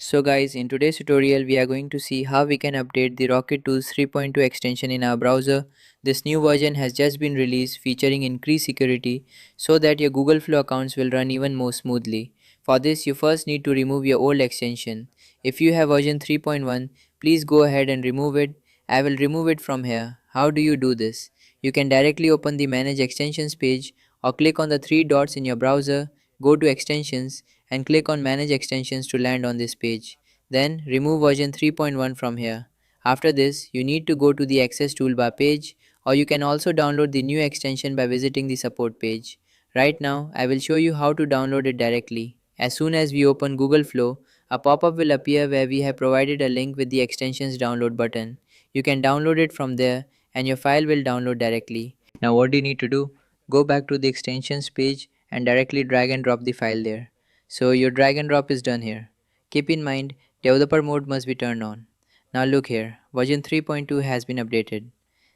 So guys, in today's tutorial we are going to see how we can update the Rocket Tools 3.2 extension in our browser. This new version has just been released featuring increased security so that your Google Flow accounts will run even more smoothly. For this you first need to remove your old extension. If you have version 3.1, please go ahead and remove it. I will remove it from here. How do you do this? You can directly open the Manage Extensions page or click on the three dots in your browser, go to Extensions and click on Manage Extensions to land on this page. Then remove version 3.1 from here. After this, you need to go to the Access Toolbar page, or you can also download the new extension by visiting the support page. Right now, I will show you how to download it directly. As soon as we open Google Flow, a pop-up will appear where we have provided a link with the extensions download button. You can download it from there and your file will download directly. Now what do you need to do? Go back to the extensions page and directly drag and drop the file there. So your drag and drop is done here. Keep in mind, developer mode must be turned on. Now look here, version 3.2 has been updated.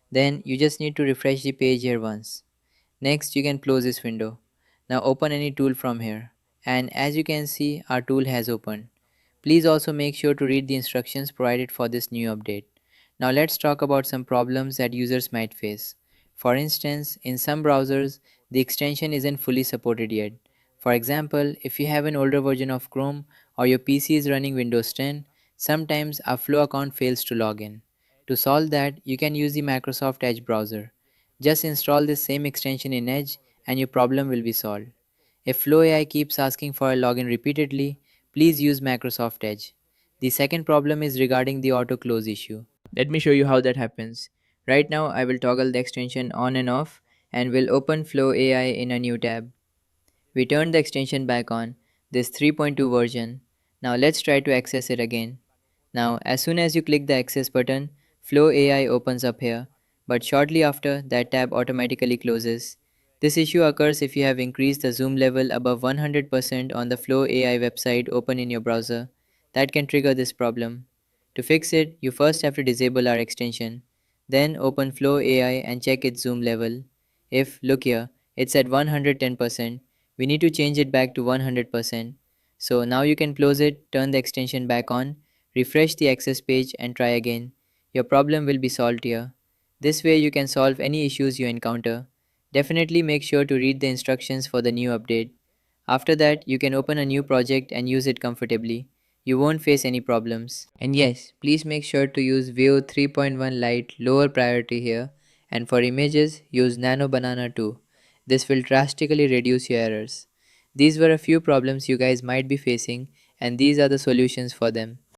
Then you just need to refresh the page here once. Next you can close this window. Now open any tool from here. And as you can see, our tool has opened. Please also make sure to read the instructions provided for this new update. Now let's talk about some problems that users might face. For instance, in some browsers, the extension isn't fully supported yet. For example, if you have an older version of Chrome or your PC is running Windows 10, sometimes a Flow account fails to log in. To solve that, you can use the Microsoft Edge browser. Just install this same extension in Edge and your problem will be solved. If Flow AI keeps asking for a login repeatedly, please use Microsoft Edge. The second problem is regarding the auto close issue. Let me show you how that happens. Right now I will toggle the extension on and off and will open Flow AI in a new tab. We turn the extension back on, this 3.2 version. Now let's try to access it again. Now as soon as you click the access button, Flow AI opens up here, but shortly after that tab automatically closes. This issue occurs if you have increased the zoom level above 100% on the Flow AI website open in your browser. That can trigger this problem. To fix it, you first have to disable our extension. Then open Flow AI and check its zoom level. If, look here, it's at 110%, we need to change it back to 100%. So now you can close it, turn the extension back on, refresh the access page and try again. Your problem will be solved here. This way you can solve any issues you encounter. Definitely make sure to read the instructions for the new update. After that, you can open a new project and use it comfortably. You won't face any problems. And yes, please make sure to use Veo 3.1 Lite lower priority here, and for images use Nano Banana 2. This will drastically reduce your errors. These were a few problems you guys might be facing and these are the solutions for them.